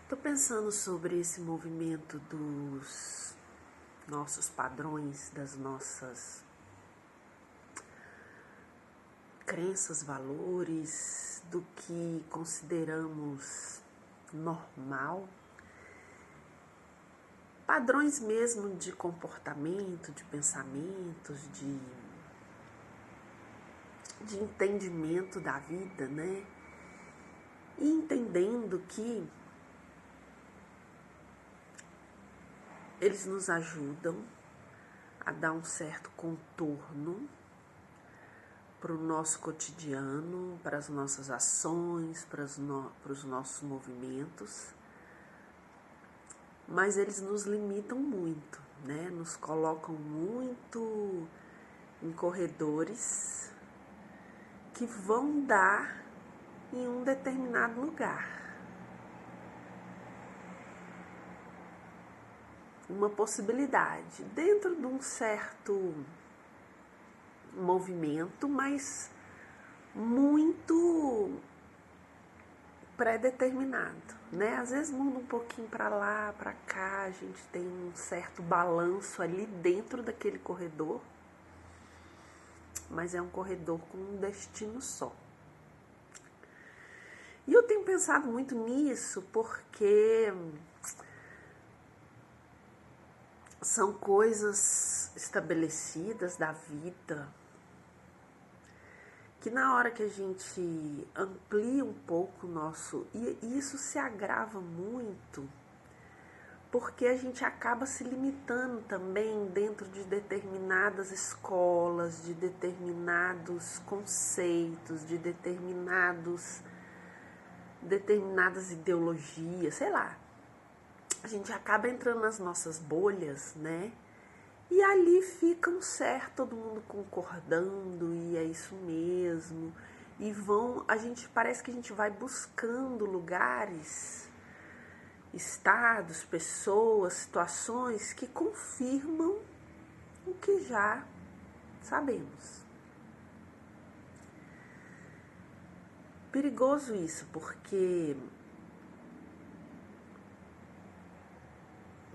Estou pensando sobre esse movimento dos nossos padrões, das nossas crenças, valores, do que consideramos normal, padrões mesmo de comportamento, de pensamentos, de entendimento da vida, né? E entendendo que eles nos ajudam a dar um certo contorno para o nosso cotidiano, para as nossas ações, para os nossos movimentos, mas eles nos limitam muito, né? Nos colocam muito em corredores que vão dar em um determinado lugar. Uma possibilidade dentro de um certo movimento, mas muito pré-determinado, né? Às vezes muda um pouquinho para lá, para cá, a gente tem um certo balanço ali dentro daquele corredor, mas é um corredor com um destino só. E eu tenho pensado muito nisso porque são coisas estabelecidas da vida que na hora que a gente amplia um pouco o nosso... E isso se agrava muito porque a gente acaba se limitando também dentro de determinadas escolas, de determinados conceitos, de determinadas ideologias, sei lá. A gente acaba entrando nas nossas bolhas, né? E ali fica um certo, todo mundo concordando, e é isso mesmo. E parece que a gente vai buscando lugares, estados, pessoas, situações que confirmam o que já sabemos. Perigoso isso, porque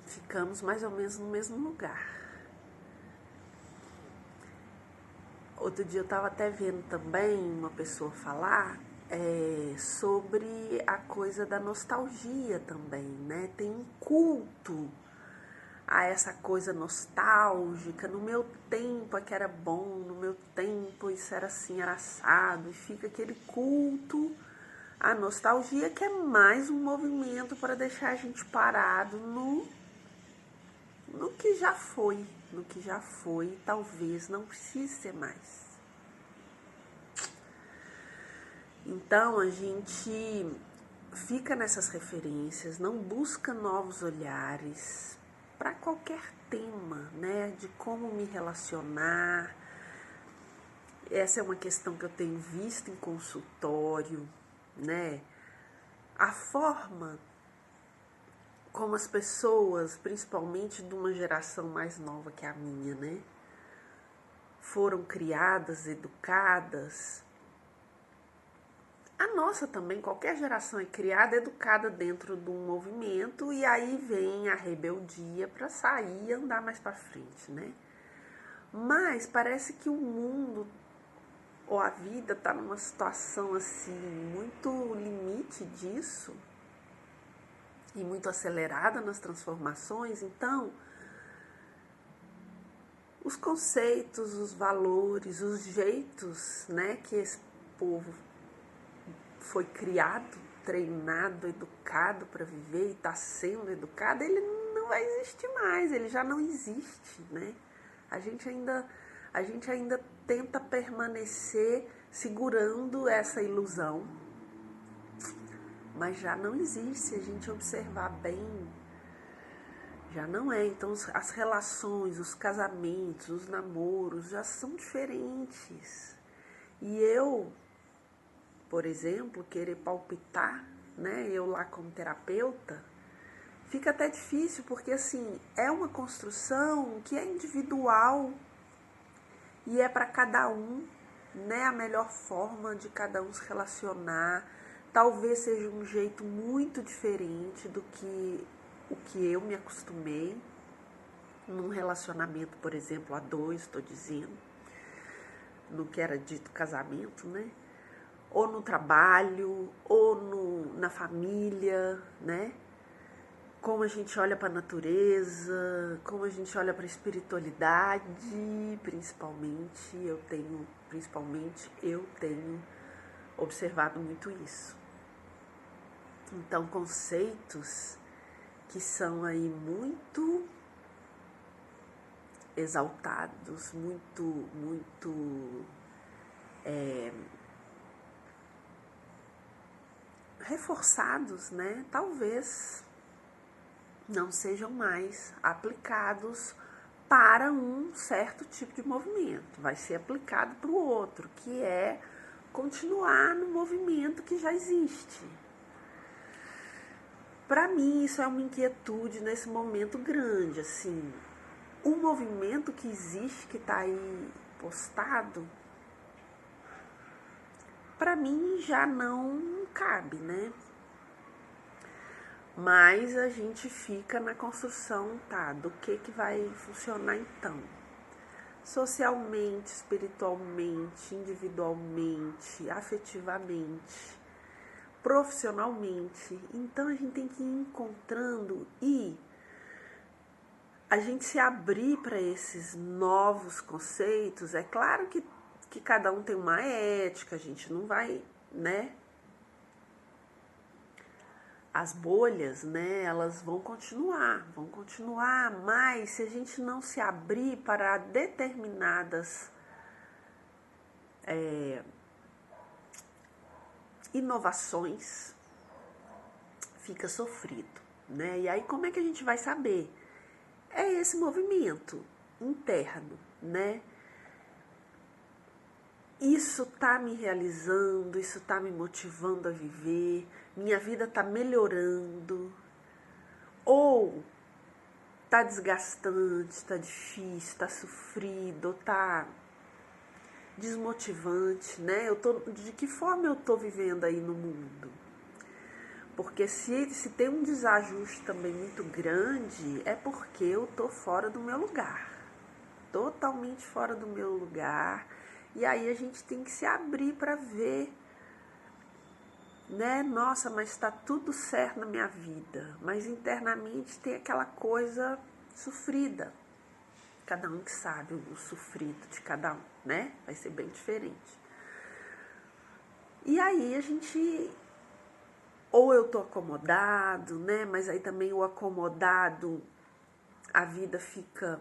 ficamos mais ou menos no mesmo lugar. Outro dia eu estava até vendo também uma pessoa falar sobre a coisa da nostalgia também, né? Tem um culto a essa coisa nostálgica. No meu tempo é que era bom, no meu tempo isso era assim, era assado. E fica aquele culto à nostalgia, que é mais um movimento para deixar a gente parado no que já foi. No que já foi, talvez não precise ser mais. Então a gente fica nessas referências, não busca novos olhares para qualquer tema, né? De como me relacionar. Essa é uma questão que eu tenho visto em consultório, né? A forma como as pessoas, principalmente de uma geração mais nova que a minha, né? Foram criadas, educadas. A nossa também, qualquer geração é criada, educada dentro de um movimento, e aí vem a rebeldia para sair e andar mais para frente, né? Mas parece que o mundo ou a vida está numa situação assim, muito limite disso e muito acelerada nas transformações. Então, os conceitos, os valores, os jeitos, né, que esse povo foi criado, treinado, educado para viver e está sendo educado, ele não vai existir mais, ele já não existe, né? A gente ainda tenta permanecer segurando essa ilusão, mas já não existe, se a gente observar bem, já não é. Então as relações, os casamentos, os namoros já são diferentes. E eu, por exemplo, querer palpitar, né, eu lá como terapeuta, fica até difícil, porque assim, é uma construção que é individual e é para cada um, né, a melhor forma de cada um se relacionar, talvez seja um jeito muito diferente do que o que eu me acostumei num relacionamento, por exemplo, a dois, estou dizendo, no que era dito casamento, né? Ou no trabalho, ou na família, né? Como a gente olha para a natureza, como a gente olha para a espiritualidade, principalmente eu tenho observado muito isso. Então, conceitos que são aí muito exaltados, muito reforçados, né? Talvez não sejam mais aplicados para um certo tipo de movimento. Vai ser aplicado para o outro, que é continuar no movimento que já existe. Para mim, isso é uma inquietude nesse momento grande, assim. O movimento que existe, que está aí postado, para mim já não cabe, né? Mas a gente fica na construção, tá, do que vai funcionar então. Socialmente, espiritualmente, individualmente, afetivamente, profissionalmente. Então a gente tem que ir encontrando e a gente se abrir para esses novos conceitos. É claro que cada um tem uma ética, a gente não vai, né? As bolhas, né, elas vão continuar, mas se a gente não se abrir para determinadas inovações, fica sofrido, né? E aí como é que a gente vai saber? É esse movimento interno, né? Isso tá me realizando, isso tá me motivando a viver, minha vida tá melhorando, ou tá desgastante, tá difícil, tá sofrido, tá desmotivante, né? De que forma eu tô vivendo aí no mundo? Porque se tem um desajuste também muito grande, é porque eu tô fora do meu lugar, totalmente fora do meu lugar. E aí a gente tem que se abrir para ver, né? Nossa, mas está tudo certo na minha vida. Mas internamente tem aquela coisa sofrida. Cada um que sabe o sofrido de cada um, né? Vai ser bem diferente. E aí a gente... Ou eu tô acomodado, né? Mas aí também o acomodado, a vida fica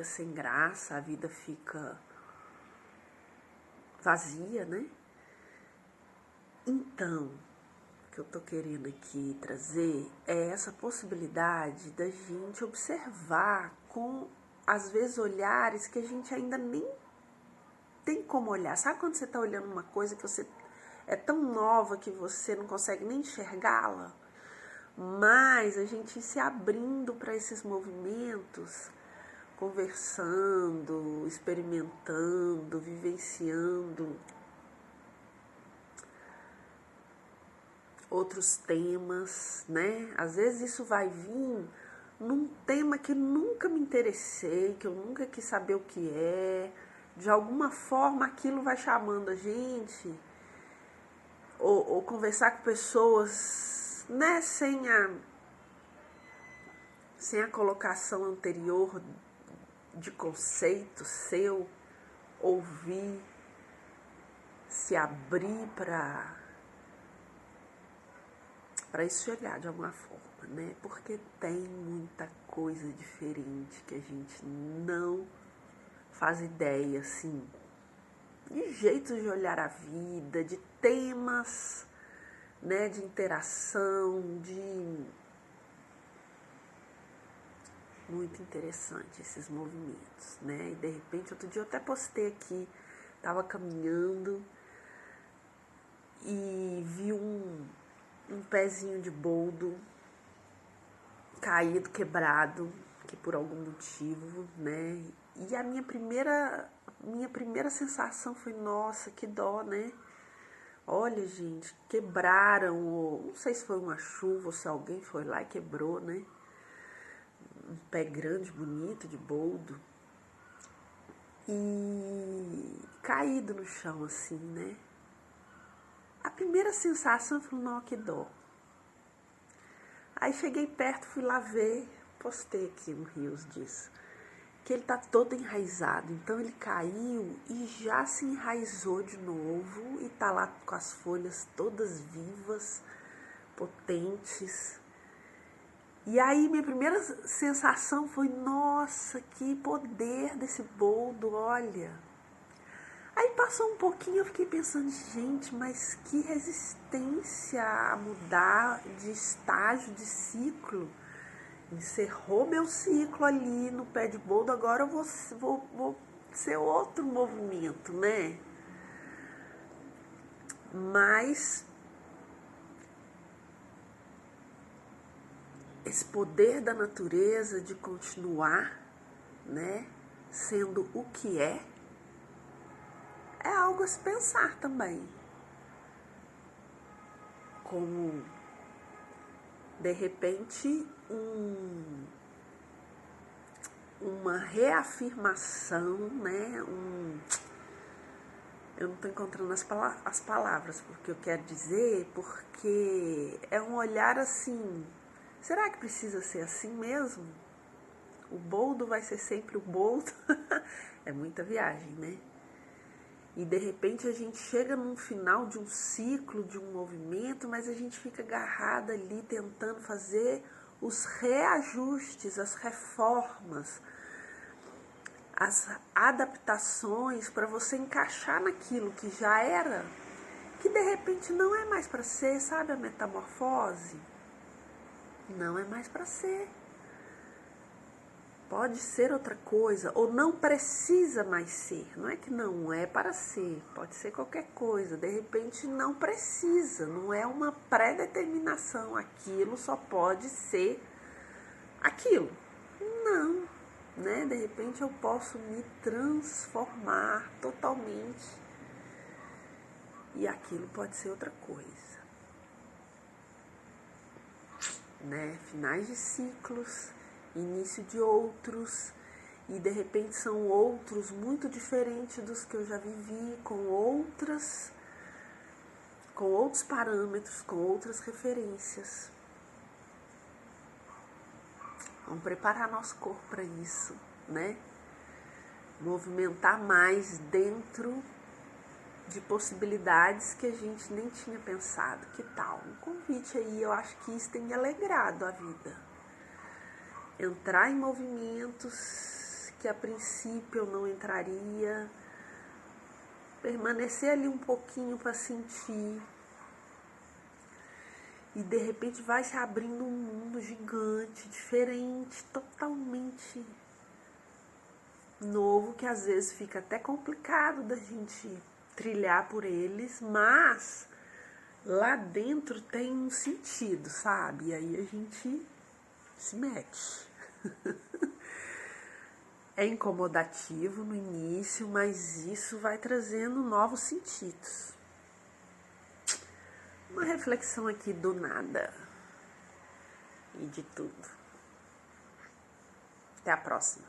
sem graça, a vida fica vazia, né? Então, o que eu tô querendo aqui trazer é essa possibilidade da gente observar com, às vezes, olhares que a gente ainda nem tem como olhar. Sabe quando você tá olhando uma coisa que você é tão nova que você não consegue nem enxergá-la? Mas a gente se abrindo para esses movimentos, conversando, experimentando, vivenciando outros temas, né? Às vezes isso vai vir num tema que nunca me interessei, que eu nunca quis saber o que é. De alguma forma aquilo vai chamando a gente, ou conversar com pessoas, né, sem a colocação anterior de conceito seu, ouvir, se abrir para isso chegar de alguma forma, né? Porque tem muita coisa diferente que a gente não faz ideia, assim, de jeitos de olhar a vida, de temas, né, de interação, de... Muito interessante esses movimentos, né? E de repente, outro dia eu até postei aqui, tava caminhando e vi um pezinho de boldo caído, quebrado, que por algum motivo, né? E a minha primeira sensação foi, nossa, que dó, né? Olha, gente, quebraram, não sei se foi uma chuva ou se alguém foi lá e quebrou, né? Um pé grande, bonito, de boldo. E caído no chão, assim, né? A primeira sensação, eu falei, não, que dó. Aí cheguei perto, fui lá ver, postei aqui no Rios disso, que ele tá todo enraizado. Então ele caiu e já se enraizou de novo e tá lá com as folhas todas vivas, potentes. E aí minha primeira sensação foi, nossa, que poder desse boldo, olha. Aí passou um pouquinho, eu fiquei pensando, gente, mas que resistência a mudar de estágio, de ciclo. Encerrou meu ciclo ali no pé de boldo, agora eu vou ser outro movimento, né? Mas esse poder da natureza de continuar, né, sendo o que é algo a se pensar também. Como, de repente, uma reafirmação, né? Eu não estou encontrando as palavras porque eu quero dizer, porque é um olhar assim, será que precisa ser assim mesmo? O boldo vai ser sempre o boldo? É muita viagem, né? E de repente a gente chega num final de um ciclo, de um movimento, mas a gente fica agarrada ali tentando fazer os reajustes, as reformas, as adaptações para você encaixar naquilo que já era, que de repente não é mais para ser, sabe a metamorfose? Não é mais para ser. Pode ser outra coisa, ou não precisa mais ser. Não é que não é para ser, pode ser qualquer coisa. De repente não precisa, não é uma pré-determinação. Aquilo só pode ser aquilo. Não, né? De repente eu posso me transformar totalmente e aquilo pode ser outra coisa, né? Finais de ciclos, início de outros, e de repente são outros muito diferentes dos que eu já vivi, com outros parâmetros, com outras referências. Vamos preparar nosso corpo para isso, né? Movimentar mais dentro de possibilidades que a gente nem tinha pensado. Que tal? Um convite aí, eu acho que isso tem me alegrado a vida. Entrar em movimentos que a princípio eu não entraria, permanecer ali um pouquinho para sentir, e de repente vai se abrindo um mundo gigante, diferente, totalmente novo, que às vezes fica até complicado da gente trilhar por eles, mas lá dentro tem um sentido, sabe? E aí a gente se mete. É incomodativo no início, mas isso vai trazendo novos sentidos. Uma reflexão aqui do nada e de tudo. Até a próxima.